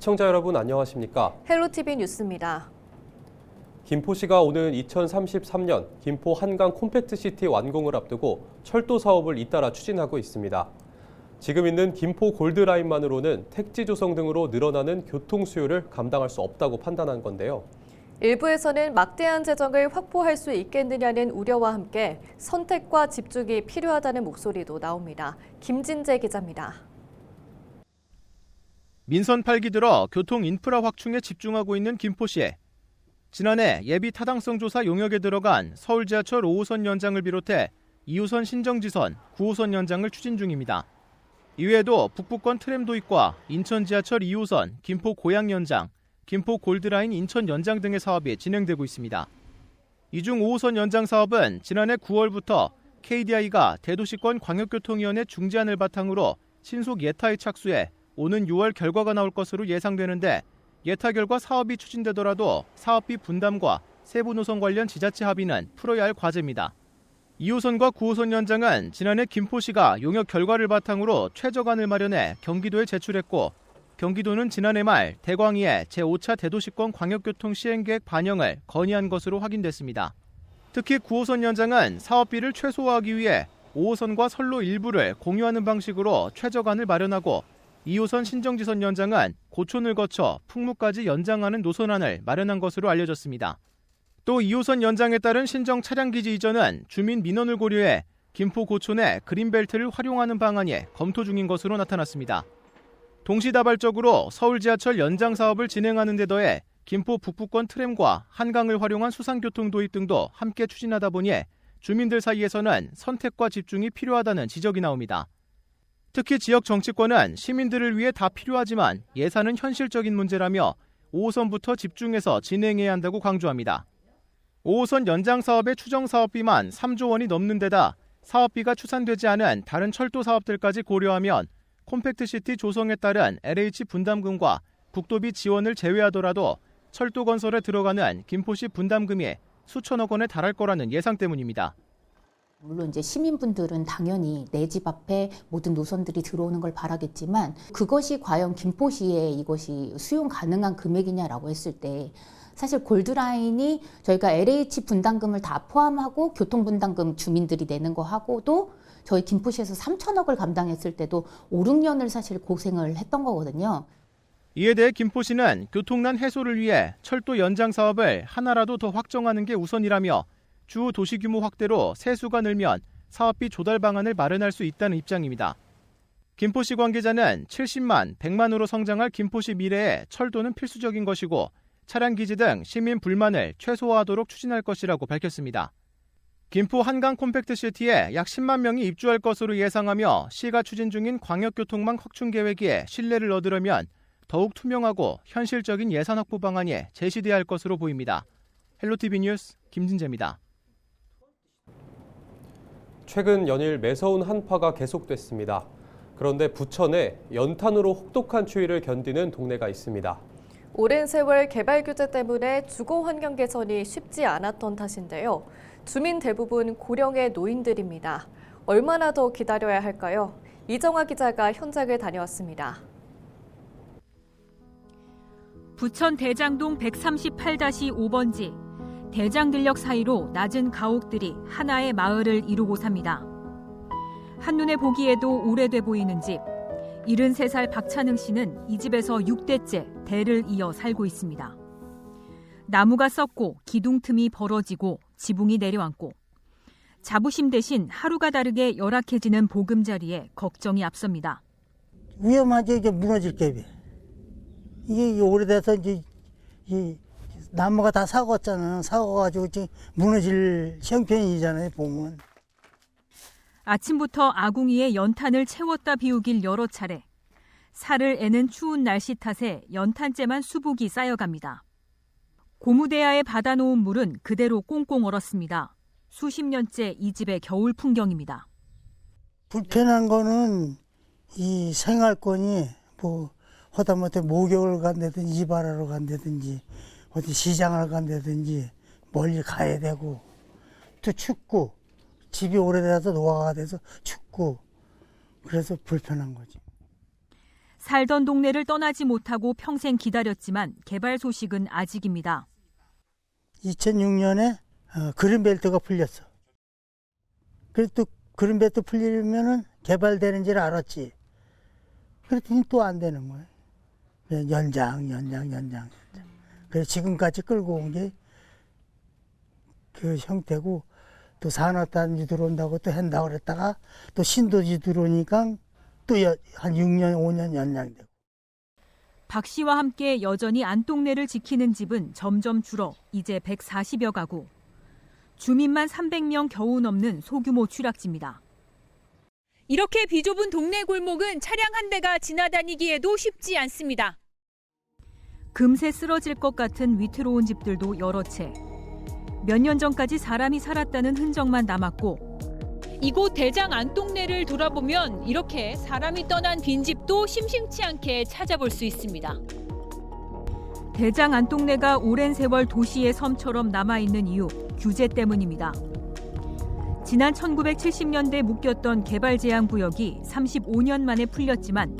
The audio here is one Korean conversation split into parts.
시청자 여러분 안녕하십니까? 헬로티비 뉴스입니다. 김포시가 오는 2033년 김포 한강 콤팩트시티 완공을 앞두고 철도 사업을 잇따라 추진하고 있습니다. 지금 있는 김포 골드라인만으로는 택지 조성 등으로 늘어나는 교통 수요를 감당할 수 없다고 판단한 건데요. 일부에서는 막대한 재정을 확보할 수 있겠느냐는 우려와 함께 선택과 집중이 필요하다는 목소리도 나옵니다. 김진재 기자입니다. 민선 8기 들어 교통 인프라 확충에 집중하고 있는 김포시. 지난해 예비 타당성 조사 용역에 들어간 서울 지하철 5호선 연장을 비롯해 2호선 신정지선, 9호선 연장을 추진 중입니다. 이외에도 북부권 트램 도입과 인천 지하철 2호선, 김포 고양 연장, 김포 골드라인 인천 연장 등의 사업이 진행되고 있습니다. 이 중 5호선 연장 사업은 지난해 9월부터 KDI가 대도시권 광역교통위원회 중재안을 바탕으로 신속 예타에 착수해 오는 6월 결과가 나올 것으로 예상되는데 예타 결과 사업이 추진되더라도 사업비 분담과 세부 노선 관련 지자체 합의는 풀어야 할 과제입니다. 2호선과 9호선 연장은 지난해 김포시가 용역 결과를 바탕으로 최저간을 마련해 경기도에 제출했고 경기도는 지난해 말 대광위에 제5차 대도시권 광역교통 시행계획 반영을 건의한 것으로 확인됐습니다. 특히 9호선 연장은 사업비를 최소화하기 위해 5호선과 선로 일부를 공유하는 방식으로 최저간을 마련하고 2호선 신정지선 연장은 고촌을 거쳐 풍무까지 연장하는 노선안을 마련한 것으로 알려졌습니다. 또 2호선 연장에 따른 신정 차량기지 이전은 주민 민원을 고려해 김포 고촌의 그린벨트를 활용하는 방안이 검토 중인 것으로 나타났습니다. 동시다발적으로 서울 지하철 연장 사업을 진행하는 데 더해 김포 북부권 트램과 한강을 활용한 수상교통 도입 등도 함께 추진하다 보니 주민들 사이에서는 선택과 집중이 필요하다는 지적이 나옵니다. 특히 지역 정치권은 시민들을 위해 다 필요하지만 예산은 현실적인 문제라며 5호선부터 집중해서 진행해야 한다고 강조합니다. 5호선 연장 사업의 추정 사업비만 3조 원이 넘는 데다 사업비가 추산되지 않은 다른 철도 사업들까지 고려하면 콤팩트시티 조성에 따른 LH 분담금과 국도비 지원을 제외하더라도 철도 건설에 들어가는 김포시 분담금이 수천억 원에 달할 거라는 예상 때문입니다. 물론 이제 시민분들은 당연히 내 집 앞에 모든 노선들이 들어오는 걸 바라겠지만 그것이 과연 김포시에 이것이 수용 가능한 금액이냐라고 했을 때 사실 골드라인이 저희가 LH 분담금을 다 포함하고 교통분담금 주민들이 내는 거 하고도 저희 김포시에서 3천억을 감당했을 때도 5, 6년을 사실 고생을 했던 거거든요. 이에 대해 김포시는 교통난 해소를 위해 철도 연장 사업을 하나라도 더 확정하는 게 우선이라며 주 도시규모 확대로 세수가 늘면 사업비 조달 방안을 마련할 수 있다는 입장입니다. 김포시 관계자는 70만, 100만으로 성장할 김포시 미래에 철도는 필수적인 것이고 차량기지 등 시민 불만을 최소화하도록 추진할 것이라고 밝혔습니다. 김포 한강 콤팩트시티에 약 10만 명이 입주할 것으로 예상하며 시가 추진 중인 광역교통망 확충 계획에 신뢰를 얻으려면 더욱 투명하고 현실적인 예산 확보 방안이 제시돼야 할 것으로 보입니다. 헬로티비 뉴스 김진재입니다. 최근 연일 매서운 한파가 계속됐습니다. 그런데 부천에 연탄으로 혹독한 추위를 견디는 동네가 있습니다. 오랜 세월 개발 규제 때문에 주거 환경 개선이 쉽지 않았던 탓인데요. 주민 대부분 고령의 노인들입니다. 얼마나 더 기다려야 할까요? 이정아 기자가 현장을 다녀왔습니다. 부천 대장동 138-5번지. 대장들역 사이로 낮은 가옥들이 하나의 마을을 이루고 삽니다. 한눈에 보기에도 오래돼 보이는 집. 73살 박찬흥 씨는 이 집에서 6대째 대를 이어 살고 있습니다. 나무가 썩고 기둥 틈이 벌어지고 지붕이 내려앉고 자부심 대신 하루가 다르게 열악해지는 보금자리에 걱정이 앞섭니다. 위험하지, 이게 무너질 게. 이게 오래돼서 이제 이 나무가 다 썩었잖아. 썩어가지고 지금 무너질 형편이잖아요, 보면. 아침부터 아궁이에 연탄을 채웠다 비우길 여러 차례. 살을 애는 추운 날씨 탓에 연탄재만 수북이 쌓여갑니다. 고무대야에 받아놓은 물은 그대로 꽁꽁 얼었습니다. 수십 년째 이 집의 겨울 풍경입니다. 불편한 거는 이 생활권이 뭐 하다못해 목욕을 간다든지 이발하러 간다든지 어디 시장을 간다든지 멀리 가야 되고 또 춥고 집이 오래돼서 노화가 돼서 춥고 그래서 불편한 거지. 살던 동네를 떠나지 못하고 평생 기다렸지만 개발 소식은 아직입니다. 2006년에 그린벨트가 풀렸어. 그래도 또 그린벨트 풀리면은 개발되는 줄 알았지. 그랬더니 또 안 되는 거야. 연장. 그래서 지금까지 끌고 온 게 그 형태고, 또 산업단지 들어온다고 또 한다고 그랬다가 또 신도시 들어오니까 또 한 6년, 5년 연장되고. 박 씨와 함께 여전히 안동네를 지키는 집은 점점 줄어 이제 140여 가구. 주민만 300명 겨우 넘는 소규모 취락지입니다. 이렇게 비좁은 동네 골목은 차량 한 대가 지나다니기에도 쉽지 않습니다. 금세 쓰러질 것 같은 위태로운 집들도 여러 채. 몇 년 전까지 사람이 살았다는 흔적만 남았고, 이곳 대장 안동네를 돌아보면 이렇게 사람이 떠난 빈집도 심심치 않게 찾아볼 수 있습니다. 대장 안동네가 오랜 세월 도시의 섬처럼 남아있는 이유, 규제 때문입니다. 지난 1970년대 묶였던 개발 제한 구역이 35년 만에 풀렸지만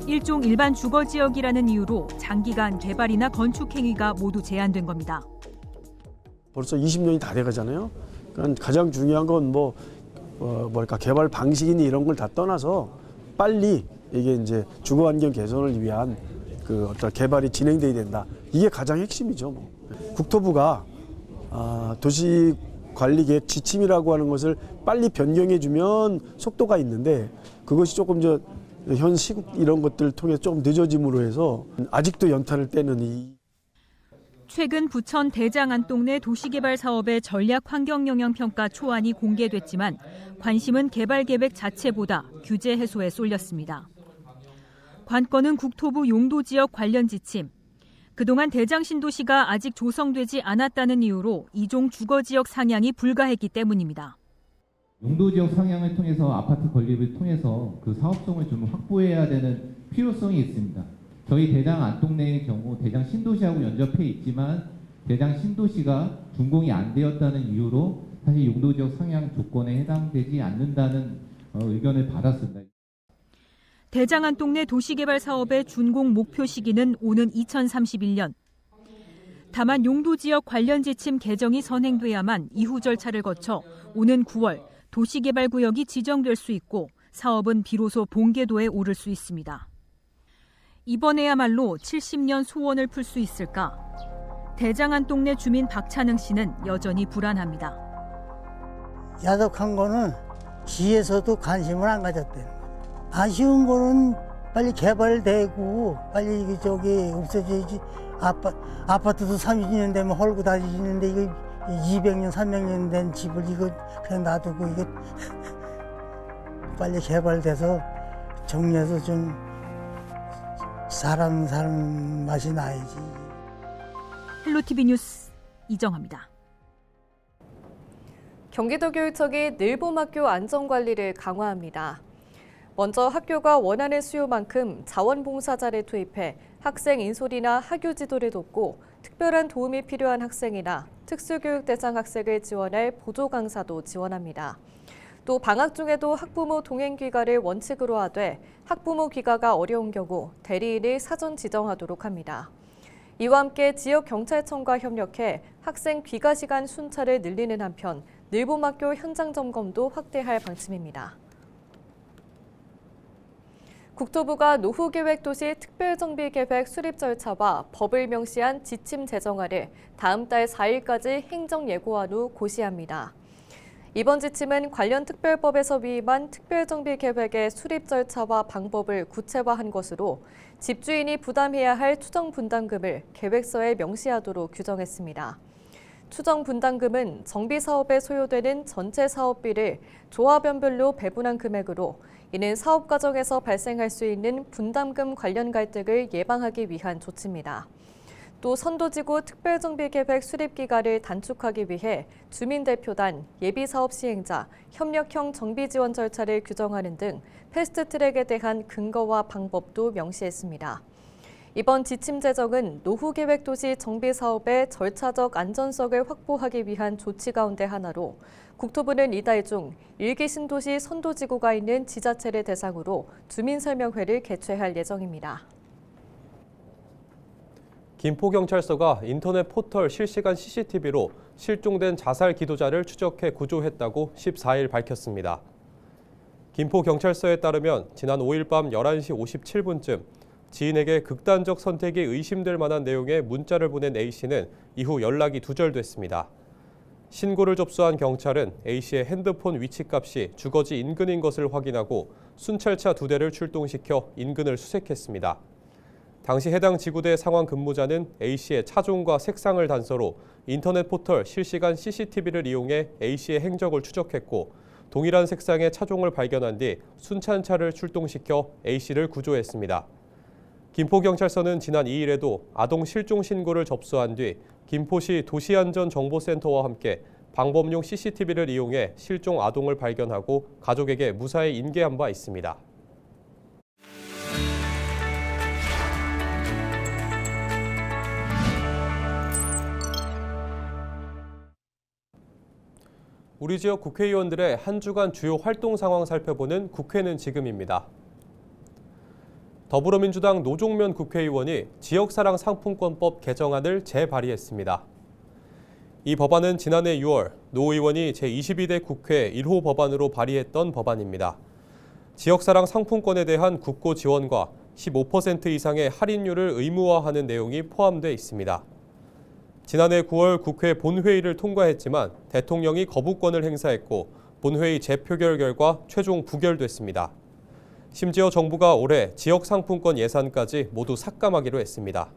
일종 일반 주거지역이라는 이유로 장기간 개발이나 건축 행위가 모두 제한된 겁니다. 벌써 20년이 다 돼가잖아요. 그러니까 가장 중요한 건 개발 방식이니 이런 걸 다 떠나서 빨리 이게 이제 주거 환경 개선을 위한 그 어떤 개발이 진행돼야 된다. 이게 가장 핵심이죠. 국토부가 도시관리계획 지침이라고 하는 것을 빨리 변경해주면 속도가 있는데 그것이 조금 현 시국 이런 것들을 통해 좀 늦어짐으로 해서 아직도 연타를 떼는 이. 최근 부천 대장 안동내 도시개발 사업의 전략 환경영향평가 초안이 공개됐지만 관심은 개발 계획 자체보다 규제 해소에 쏠렸습니다. 관건은 국토부 용도지역 관련 지침. 그동안 대장 신도시가 아직 조성되지 않았다는 이유로 이종 주거지역 상향이 불가했기 때문입니다. 용도지역 상향을 통해서 아파트 건립을 통해서 그 사업성을 좀 확보해야 되는 필요성이 있습니다. 저희 대장 안동내의 경우 대장 신도시하고 연접해 있지만 대장 신도시가 준공이 안 되었다는 이유로 사실 용도지역 상향 조건에 해당되지 않는다는 의견을 받았습니다. 대장 안동내 도시개발 사업의 준공 목표 시기는 오는 2031년. 다만 용도지역 관련 지침 개정이 선행돼야만 이후 절차를 거쳐 오는 9월 도시개발구역이 지정될 수 있고 사업은 비로소 본궤도에 오를 수 있습니다. 이번에야말로 70년 소원을 풀 수 있을까? 대장 안동내 주민 박찬흥 씨는 여전히 불안합니다. 야속한 거는 시에서도 관심을 안 가졌대요. 아쉬운 거는 빨리 개발되고 빨리 없어져야지. 아파트도 30년 되면 헐고 다니시는데 이거 200년, 300년 된 집을 이거 그냥 놔두고 이거 빨리 개발돼서 정리해서 좀 사람 맛이 나야지. 헬로티비 뉴스 이정아입니다. 경기도교육청이 늘봄학교 안전관리를 강화합니다. 먼저 학교가 원하는 수요만큼 자원봉사자를 투입해 학생 인솔이나 학교 지도를 돕고 특별한 도움이 필요한 학생이나 특수교육 대상 학생을 지원할 보조 강사도 지원합니다. 또 방학 중에도 학부모 동행 귀가를 원칙으로 하되 학부모 귀가가 어려운 경우 대리인을 사전 지정하도록 합니다. 이와 함께 지역 경찰청과 협력해 학생 귀가 시간 순차를 늘리는 한편 늘봄학교 현장 점검도 확대할 방침입니다. 국토부가 노후계획도시 특별정비계획 수립 절차와 법을 명시한 지침 제정안을 다음 달 4일까지 행정예고한 후 고시합니다. 이번 지침은 관련 특별법에서 위임한 특별정비계획의 수립 절차와 방법을 구체화한 것으로 집주인이 부담해야 할 추정분담금을 계획서에 명시하도록 규정했습니다. 추정분담금은 정비사업에 소요되는 전체 사업비를 조합원별로 배분한 금액으로 이는 사업 과정에서 발생할 수 있는 분담금 관련 갈등을 예방하기 위한 조치입니다. 또 선도지구 특별정비계획 수립기간을 단축하기 위해 주민대표단, 예비사업 시행자, 협력형 정비지원 절차를 규정하는 등 패스트트랙에 대한 근거와 방법도 명시했습니다. 이번 지침 제정은 노후계획도시 정비사업의 절차적 안전성을 확보하기 위한 조치 가운데 하나로 국토부는 이달 중 1기 신도시 선도지구가 있는 지자체를 대상으로 주민설명회를 개최할 예정입니다. 김포경찰서가 인터넷 포털 실시간 CCTV로 실종된 자살 기도자를 추적해 구조했다고 14일 밝혔습니다. 김포경찰서에 따르면 지난 5일 밤 11시 57분쯤 지인에게 극단적 선택이 의심될 만한 내용의 문자를 보낸 A씨는 이후 연락이 두절됐습니다. 신고를 접수한 경찰은 A씨의 핸드폰 위치값이 주거지 인근인 것을 확인하고 순찰차 2대를 출동시켜 인근을 수색했습니다. 당시 해당 지구대 상황 근무자는 A씨의 차종과 색상을 단서로 인터넷 포털 실시간 CCTV를 이용해 A씨의 행적을 추적했고 동일한 색상의 차종을 발견한 뒤 순찰차를 출동시켜 A씨를 구조했습니다. 김포경찰서는 지난 2일에도 아동 실종 신고를 접수한 뒤 김포시 도시안전정보센터와 함께 방범용 CCTV를 이용해 실종 아동을 발견하고 가족에게 무사히 인계한 바 있습니다. 우리 지역 국회의원들의 한 주간 주요 활동 상황 살펴보는 국회는 지금입니다. 더불어민주당 노종면 국회의원이 지역사랑 상품권법 개정안을 재발의했습니다. 이 법안은 지난해 6월 노 의원이 제22대 국회 1호 법안으로 발의했던 법안입니다. 지역사랑 상품권에 대한 국고 지원과 15% 이상의 할인율을 의무화하는 내용이 포함되어 있습니다. 지난해 9월 국회 본회의를 통과했지만 대통령이 거부권을 행사했고 본회의 재표결 결과 최종 부결됐습니다. 심지어 정부가 올해 지역상품권 예산까지 모두 삭감하기로 했습니다.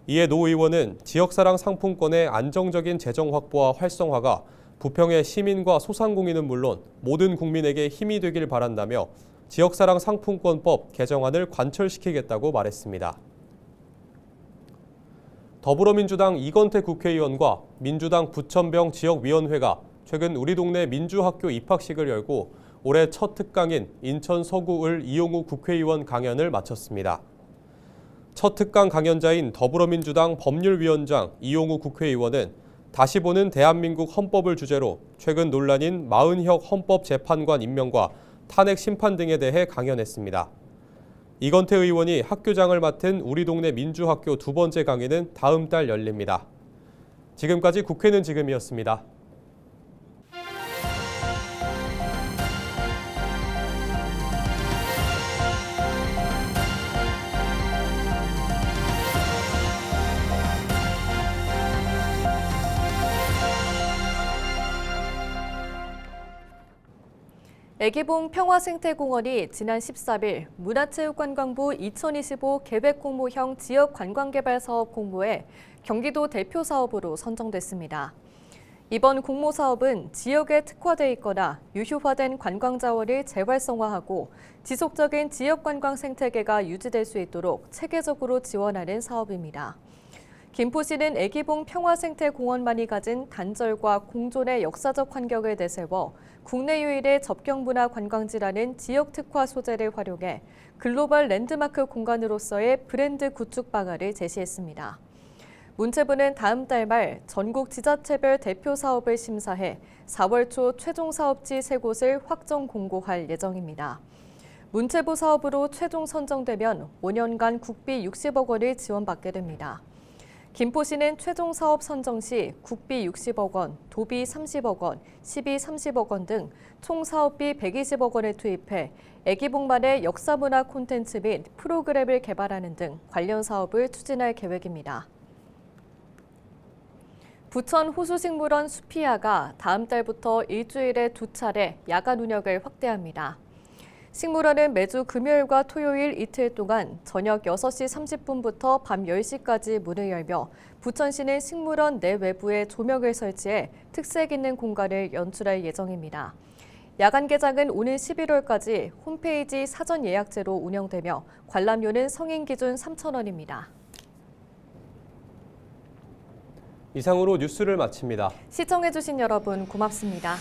이에 노 의원은 지역사랑 상품권의 안정적인 재정 확보와 활성화가 부평의 시민과 소상공인은 물론 모든 국민에게 힘이 되길 바란다며 지역사랑 상품권법 개정안을 관철시키겠다고 말했습니다. 더불어민주당 이건태 국회의원과 민주당 부천병 지역위원회가 최근 우리 동네 민주학교 입학식을 열고 올해 첫 특강인 인천 서구을 이용우 국회의원 강연을 마쳤습니다. 첫 특강 강연자인 더불어민주당 법률위원장 이용우 국회의원은 다시 보는 대한민국 헌법을 주제로 최근 논란인 마은혁 헌법재판관 임명과 탄핵 심판 등에 대해 강연했습니다. 이건태 의원이 학교장을 맡은 우리 동네 민주학교 두 번째 강의는 다음 달 열립니다. 지금까지 국회는 지금이었습니다. 애기봉 평화생태공원이 지난 13일 문화체육관광부 2025 계획공모형 지역관광개발사업 공모에 경기도 대표 사업으로 선정됐습니다. 이번 공모 사업은 지역에 특화돼 있거나 유휴화된 관광자원을 재활성화하고 지속적인 지역관광 생태계가 유지될 수 있도록 체계적으로 지원하는 사업입니다. 김포시는 애기봉 평화생태공원만이 가진 단절과 공존의 역사적 환경을 내세워 국내 유일의 접경문화 관광지라는 지역 특화 소재를 활용해 글로벌 랜드마크 공간으로서의 브랜드 구축 방안을 제시했습니다. 문체부는 다음 달 말 전국 지자체별 대표 사업을 심사해 4월 초 최종 사업지 3곳을 확정 공고할 예정입니다. 문체부 사업으로 최종 선정되면 5년간 국비 60억 원을 지원받게 됩니다. 김포시는 최종 사업 선정 시 국비 60억 원, 도비 30억 원, 시비 30억 원 등 총 사업비 120억 원을 투입해 애기봉만의 역사문화 콘텐츠 및 프로그램을 개발하는 등 관련 사업을 추진할 계획입니다. 부천 호수식물원 수피아가 다음 달부터 일주일에 2차례 야간 운영을 확대합니다. 식물원은 매주 금요일과 토요일 이틀 동안 저녁 6시 30분부터 밤 10시까지 문을 열며 부천시는 식물원 내 외부에 조명을 설치해 특색 있는 공간을 연출할 예정입니다. 야간 개장은 오늘 11월까지 홈페이지 사전 예약제로 운영되며 관람료는 성인 기준 3,000원입니다. 이상으로 뉴스를 마칩니다. 시청해주신 여러분 고맙습니다.